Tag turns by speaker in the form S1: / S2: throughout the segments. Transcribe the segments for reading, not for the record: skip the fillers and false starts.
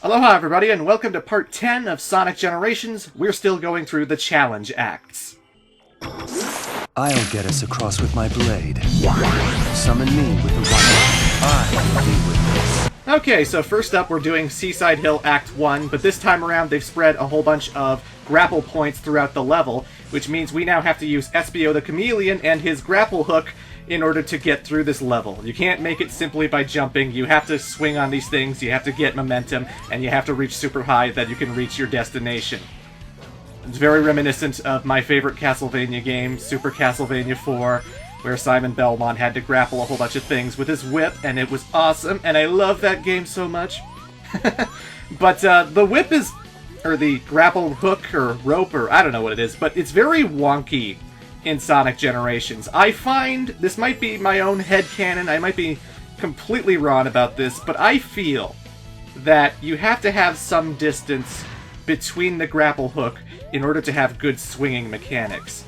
S1: Aloha everybody, and welcome to part 10 of Sonic Generations. We're still going through the challenge acts.
S2: I'll get us across with my blade. Summon me with the robotic. I will deal with this.
S1: Okay, so first up we're doing Seaside Hill Act 1, but this time around they've spread a whole bunch of grapple points throughout the level, which means we now have to use Espio the Chameleon and his grapple hook in order to get through this level. You can't make it simply by jumping. You have to swing on these things, you have to get momentum, and you have to reach super high that you can reach your destination. It's very reminiscent of my favorite Castlevania game, Super Castlevania 4, where Simon Belmont had to grapple a whole bunch of things with his whip, and it was awesome, and I love that game so much. But the whip is, or the grapple hook, or rope, or I don't know what it is, but it's very wonky in Sonic Generations. I find, this might be my own headcanon, I might be completely wrong about this, but I feel that you have to have some distance between the grapple hook in order to have good swinging mechanics.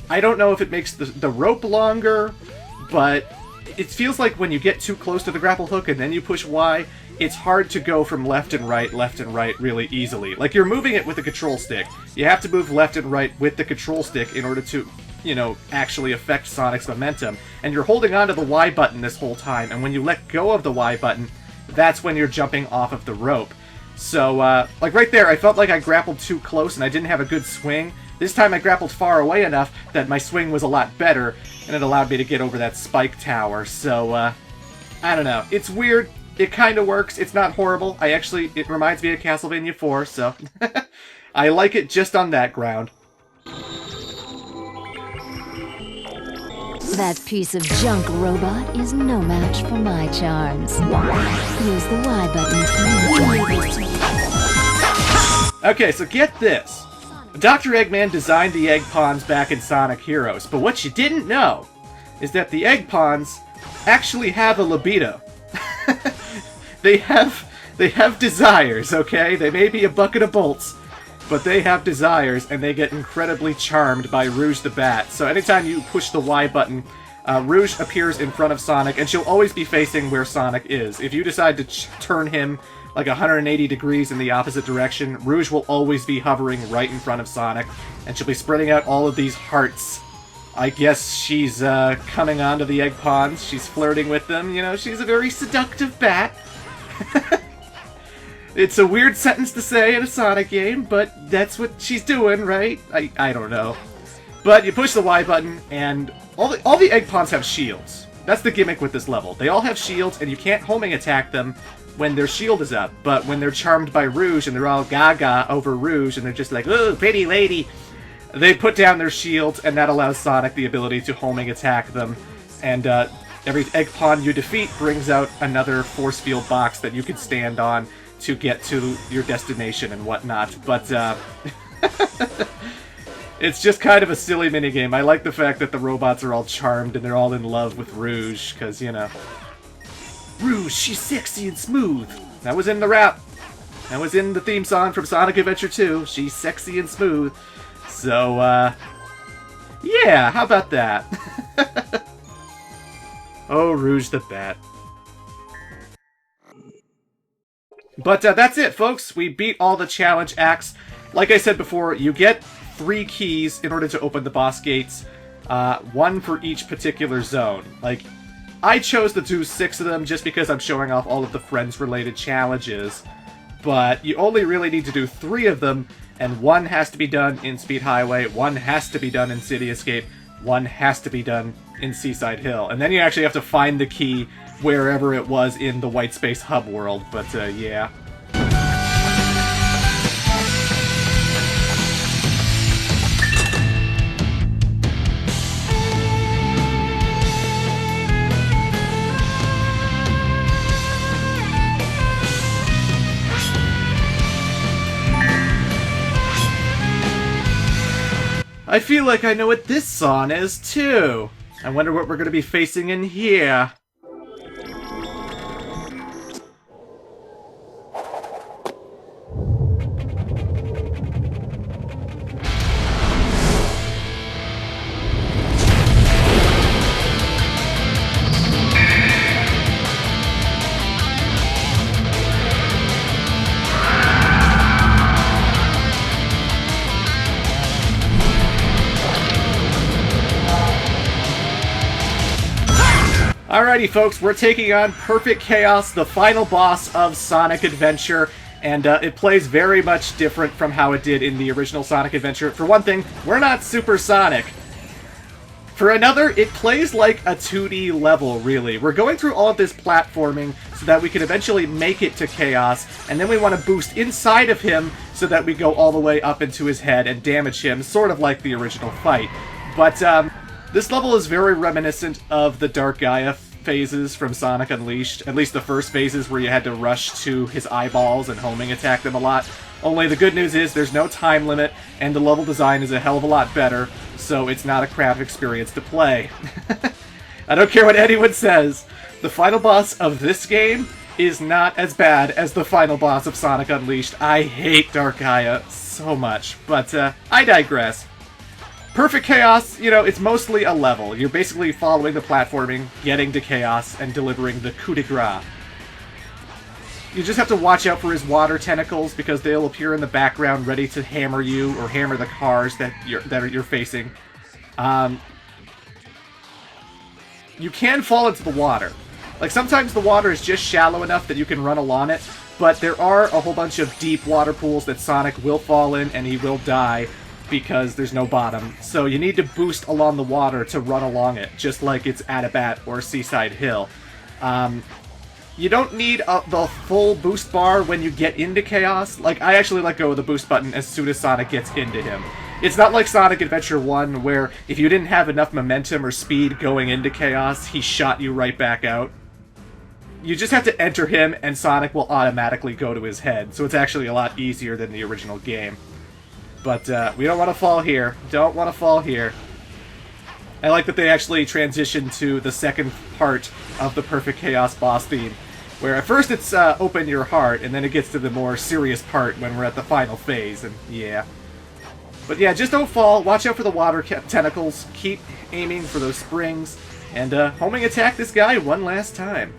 S1: I don't know if it makes the rope longer, but it feels like when you get too close to the grapple hook and then you push Y, it's hard to go from left and right really easily. Like, you're moving it with the control stick. You have to move left and right with the control stick in order to, you know, actually affect Sonic's momentum. And you're holding onto the Y button this whole time, and when you let go of the Y button, that's when you're jumping off of the rope. So, like right there, I felt like I grappled too close and I didn't have a good swing. This time I grappled far away enough that my swing was a lot better, and it allowed me to get over that spike tower. So, I don't know. It's weird. It kind of works. It's not horrible. It reminds me of Castlevania 4, so I like it just on that ground.
S3: That piece of junk robot is no match for my charms. Use the Y button.
S1: Okay, so get this. Dr. Eggman designed the Egg Pawns back in Sonic Heroes, but what you didn't know is that the Egg Pawns actually have a libido. They have desires, okay? They may be a bucket of bolts, but they have desires, and they get incredibly charmed by Rouge the Bat. So anytime you push the Y button, Rouge appears in front of Sonic, and she'll always be facing where Sonic is. If you decide to turn him like 180 degrees in the opposite direction, Rouge will always be hovering right in front of Sonic, and she'll be spreading out all of these hearts. I guess she's coming onto the Egg Pawns. She's flirting with them. You know, she's a very seductive bat. It's a weird sentence to say in a Sonic game, but that's what she's doing, right? I don't know. But you push the Y button, and all the Egg Pawns have shields. That's the gimmick with this level. They all have shields, and you can't homing attack them when their shield is up. But when they're charmed by Rouge, and they're all gaga over Rouge, and they're just like, "Ooh, pretty lady," they put down their shields, and that allows Sonic the ability to homing attack them. And every Egg Pawn you defeat brings out another force field box that you can stand on to get to your destination and whatnot. But it's just kind of a silly minigame. I like the fact that the robots are all charmed and they're all in love with Rouge, because, you know, Rouge, she's sexy and smooth. That was in the rap. That was in the theme song from Sonic Adventure 2. She's sexy and smooth. So, yeah, how about that? Oh, Rouge the Bat. But that's it, folks. We beat all the challenge acts. Like I said before, you get 3 keys in order to open the boss gates. 1 for each particular zone. Like, I chose to do 6 of them just because I'm showing off all of the Friends-related challenges. But you only really need to do 3 of them, and 1 has to be done in Speed Highway, 1 has to be done in City Escape, 1 has to be done in Seaside Hill. And then you actually have to find the key wherever it was in the White Space Hub world, but yeah. I feel like I know what this song is, too. I wonder what we're going to be facing in here. Alrighty, folks, we're taking on Perfect Chaos, the final boss of Sonic Adventure, and it plays very much different from how it did in the original Sonic Adventure. For one thing, we're not Super Sonic. For another, it plays like a 2D level, really. We're going through all of this platforming so that we can eventually make it to Chaos, and then we want to boost inside of him so that we go all the way up into his head and damage him, sort of like the original fight. But, this level is very reminiscent of the Dark Gaia phases from Sonic Unleashed, at least the first phases where you had to rush to his eyeballs and homing attack them a lot. Only the good news is there's no time limit, and the level design is a hell of a lot better, so it's not a crap experience to play. I don't care what anyone says, the final boss of this game is not as bad as the final boss of Sonic Unleashed. I hate Dark Gaia so much, but I digress. Perfect Chaos, you know, it's mostly a level. You're basically following the platforming, getting to Chaos, and delivering the coup de grace. You just have to watch out for his water tentacles, because they'll appear in the background ready to hammer you, or hammer the cars that you're facing. You can fall into the water. Like, sometimes the water is just shallow enough that you can run along it, but there are a whole bunch of deep water pools that Sonic will fall in, and he will die, because there's no bottom. So you need to boost along the water to run along it, just like it's Adabat or Seaside Hill. You don't need the full boost bar when you get into Chaos. Like, I actually let go of the boost button as soon as Sonic gets into him. It's not like Sonic Adventure 1, where if you didn't have enough momentum or speed going into Chaos, he shot you right back out. You just have to enter him, and Sonic will automatically go to his head, so it's actually a lot easier than the original game. But we don't want to fall here. Don't want to fall here. I like that they actually transitioned to the second part of the Perfect Chaos boss theme, where at first it's open your heart, and then it gets to the more serious part when we're at the final phase, and yeah. But yeah, just don't fall. Watch out for the water tentacles. Keep aiming for those springs, and homing attack this guy one last time.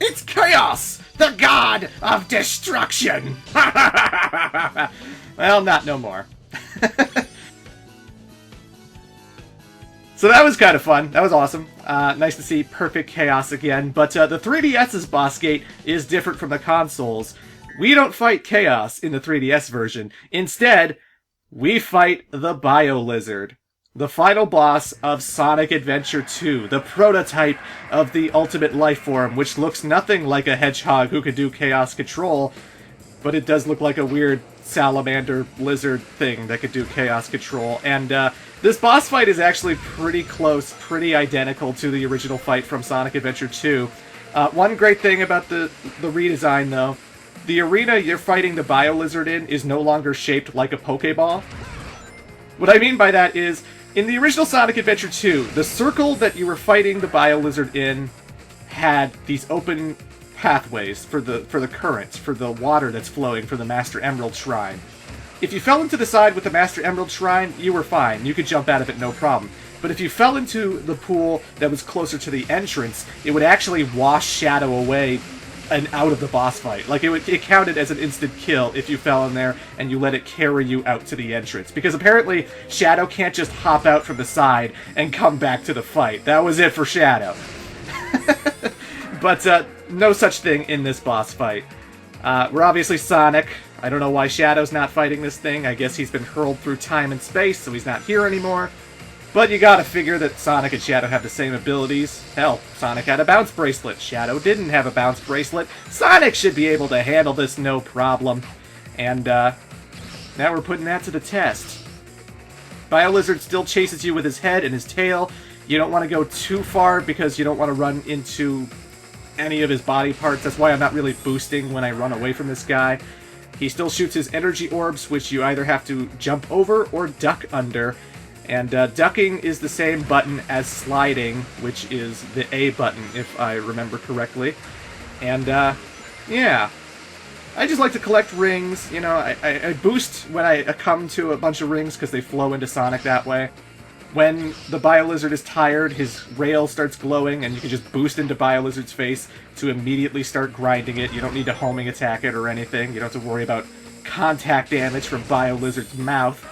S1: It's Chaos, the god of destruction! Well, not no more. So that was kind of fun. That was awesome. Nice to see Perfect Chaos again. But the 3DS's boss gate is different from the consoles. We don't fight Chaos in the 3DS version. Instead, we fight the Bio-Lizard, the final boss of Sonic Adventure 2, the prototype of the ultimate life form, which looks nothing like a hedgehog who could do chaos control, but it does look like a weird salamander lizard thing that could do chaos control. And this boss fight is actually pretty close, pretty identical to the original fight from Sonic Adventure 2. One great thing about the redesign, though, the arena you're fighting the Bio-Lizard in is no longer shaped like a Pokeball. What I mean by that is, in the original Sonic Adventure 2, the circle that you were fighting the Bio-Lizard in had these open pathways for the currents, for the water that's flowing from the Master Emerald Shrine. If you fell into the side with the Master Emerald Shrine, you were fine. You could jump out of it no problem. But if you fell into the pool that was closer to the entrance, it would actually wash Shadow away and out of the boss fight. Like, it counted as an instant kill if you fell in there and you let it carry you out to the entrance. Because apparently, Shadow can't just hop out from the side and come back to the fight. That was it for Shadow. But no such thing in this boss fight. We're obviously Sonic. I don't know why Shadow's not fighting this thing. I guess he's been hurled through time and space, so he's not here anymore. But you gotta figure that Sonic and Shadow have the same abilities. Hell, Sonic had a bounce bracelet. Shadow didn't have a bounce bracelet. Sonic should be able to handle this no problem. And, now we're putting that to the test. Bio-Lizard still chases you with his head and his tail. You don't want to go too far because you don't want to run into any of his body parts. That's why I'm not really boosting when I run away from this guy. He still shoots his energy orbs, which you either have to jump over or duck under. And ducking is the same button as sliding, which is the A button, if I remember correctly. And, yeah. I just like to collect rings. You know, I boost when I come to a bunch of rings because they flow into Sonic that way. When the Biolizard is tired, his rail starts glowing, and you can just boost into Biolizard's face to immediately start grinding it. You don't need to homing attack it or anything. You don't have to worry about contact damage from Biolizard's mouth.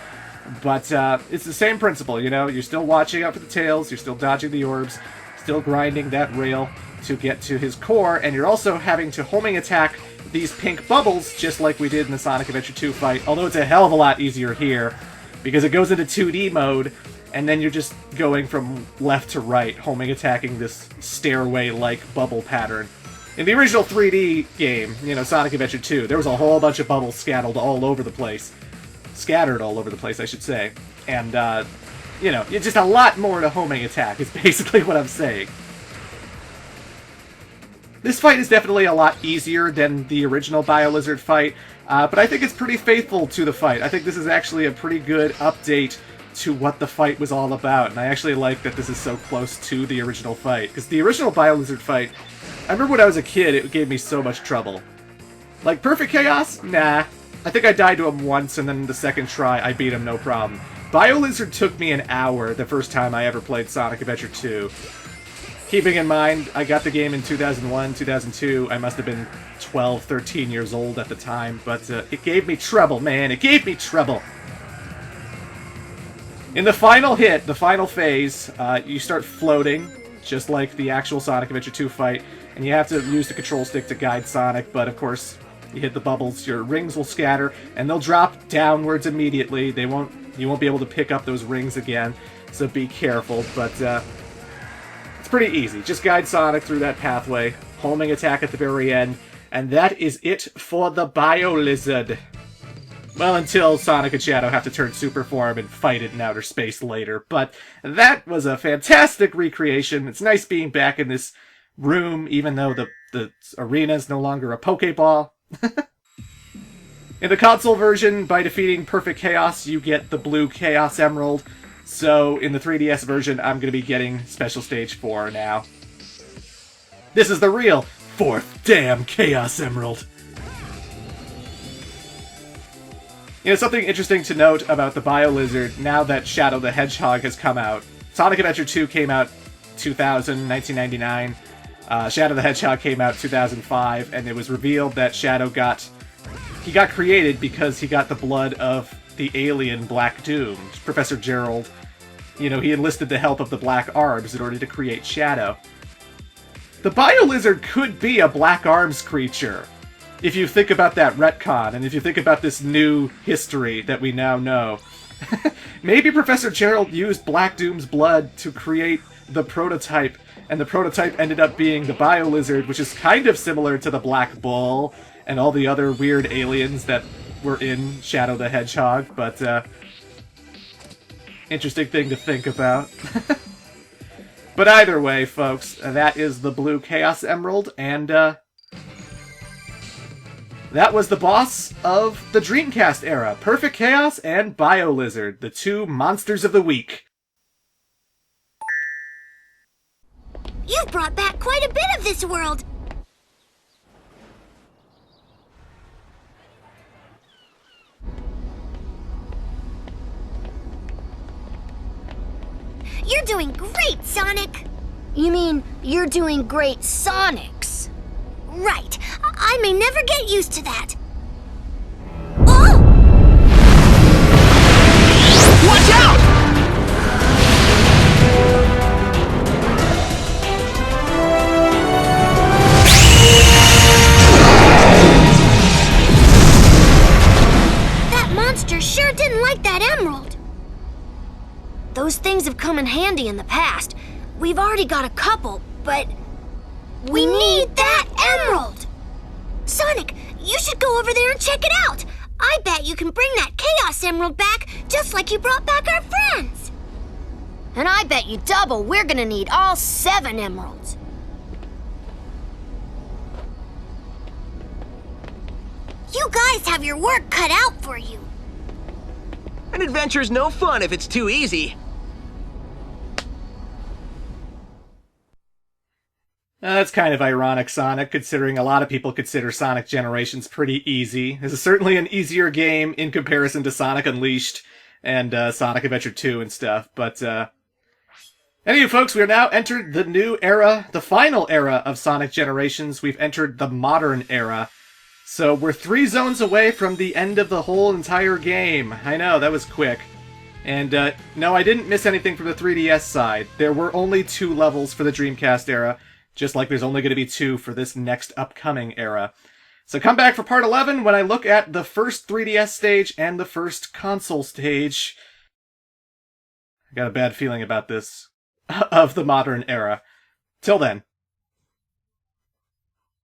S1: But it's the same principle, you know? You're still watching out for the tails, you're still dodging the orbs, still grinding that rail to get to his core, and you're also having to homing attack these pink bubbles, just like we did in the Sonic Adventure 2 fight, although it's a hell of a lot easier here, because it goes into 2D mode, and then you're just going from left to right, homing attacking this stairway-like bubble pattern. In the original 3D game, you know, Sonic Adventure 2, there was a whole bunch of bubbles scattered all over the place. Scattered all over the place, I should say. And, you know, it's just a lot more to homing attack, is basically what I'm saying. This fight is definitely a lot easier than the original Biolizard fight, but I think it's pretty faithful to the fight. I think this is actually a pretty good update to what the fight was all about, and I actually like that this is so close to the original fight, because the original Biolizard fight, I remember when I was a kid, it gave me so much trouble. Like, Perfect Chaos? Nah. I think I died to him once, and then the second try, I beat him no problem. Biolizard took me an hour the first time I ever played Sonic Adventure 2. Keeping in mind, I got the game in 2001, 2002, I must have been 12, 13 years old at the time, but it gave me trouble, man, it gave me trouble! In the final hit, the final phase, you start floating, just like the actual Sonic Adventure 2 fight, and you have to use the control stick to guide Sonic, but of course, you hit the bubbles, your rings will scatter, and they'll drop downwards immediately. You won't be able to pick up those rings again, so be careful, but it's pretty easy. Just guide Sonic through that pathway, homing attack at the very end, and that is it for the Biolizard. Well, until Sonic and Shadow have to turn Super Form and fight it in outer space later. But that was a fantastic recreation. It's nice being back in this room, even though the arena is no longer a Pokeball. In the console version, by defeating Perfect Chaos, you get the blue Chaos Emerald. So in the 3DS version, I'm going to be getting Special Stage 4 now. This is the real 4th damn Chaos Emerald. You know, something interesting to note about the Biolizard, now that Shadow the Hedgehog has come out. Sonic Adventure 2 came out 1999. Shadow the Hedgehog came out 2005, and it was revealed that Shadow got created because he got the blood of the alien Black Doom. Professor Gerald, you know, he enlisted the help of the Black Arms in order to create Shadow. The Biolizard could be a Black Arms creature, if you think about that retcon, and if you think about this new history that we now know. Maybe Professor Gerald used Black Doom's blood to create the prototype, and the prototype ended up being the Biolizard, which is kind of similar to the Black Bull and all the other weird aliens that were in Shadow the Hedgehog, but, interesting thing to think about. But either way, folks, that is the blue Chaos Emerald, and, that was the boss of the Dreamcast era, Perfect Chaos and Biolizard, the two monsters of the week.
S4: You've brought back quite a bit of this world. You're doing great, Sonic.
S5: You mean you're doing great, Sonics?
S4: Right. I may never get used to that. Oh!
S6: Watch out!
S4: That monster sure didn't like that emerald.
S5: Those things have come in handy in the past. We've already got a couple, but
S4: We need that emerald! Sonic, you should go over there and check it out. I bet you can bring that Chaos Emerald back just like you brought back our friends.
S5: And I bet you double we're gonna need all 7 emeralds.
S4: You guys have your work cut out for you.
S6: An adventure's no fun if it's too easy.
S1: That's kind of ironic, Sonic, considering a lot of people consider Sonic Generations pretty easy. This is certainly an easier game in comparison to Sonic Unleashed and Sonic Adventure 2 and stuff, but anyway, folks, we are now entered the new era, the final era of Sonic Generations. We've entered the modern era. So we're 3 zones away from the end of the whole entire game. I know, that was quick. And no, I didn't miss anything from the 3DS side. There were only 2 levels for the Dreamcast era, just like there's only going to be 2 for this next upcoming era. So come back for part 11 when I look at the first 3DS stage and the first console stage. I got a bad feeling about this, of the modern era. Till then.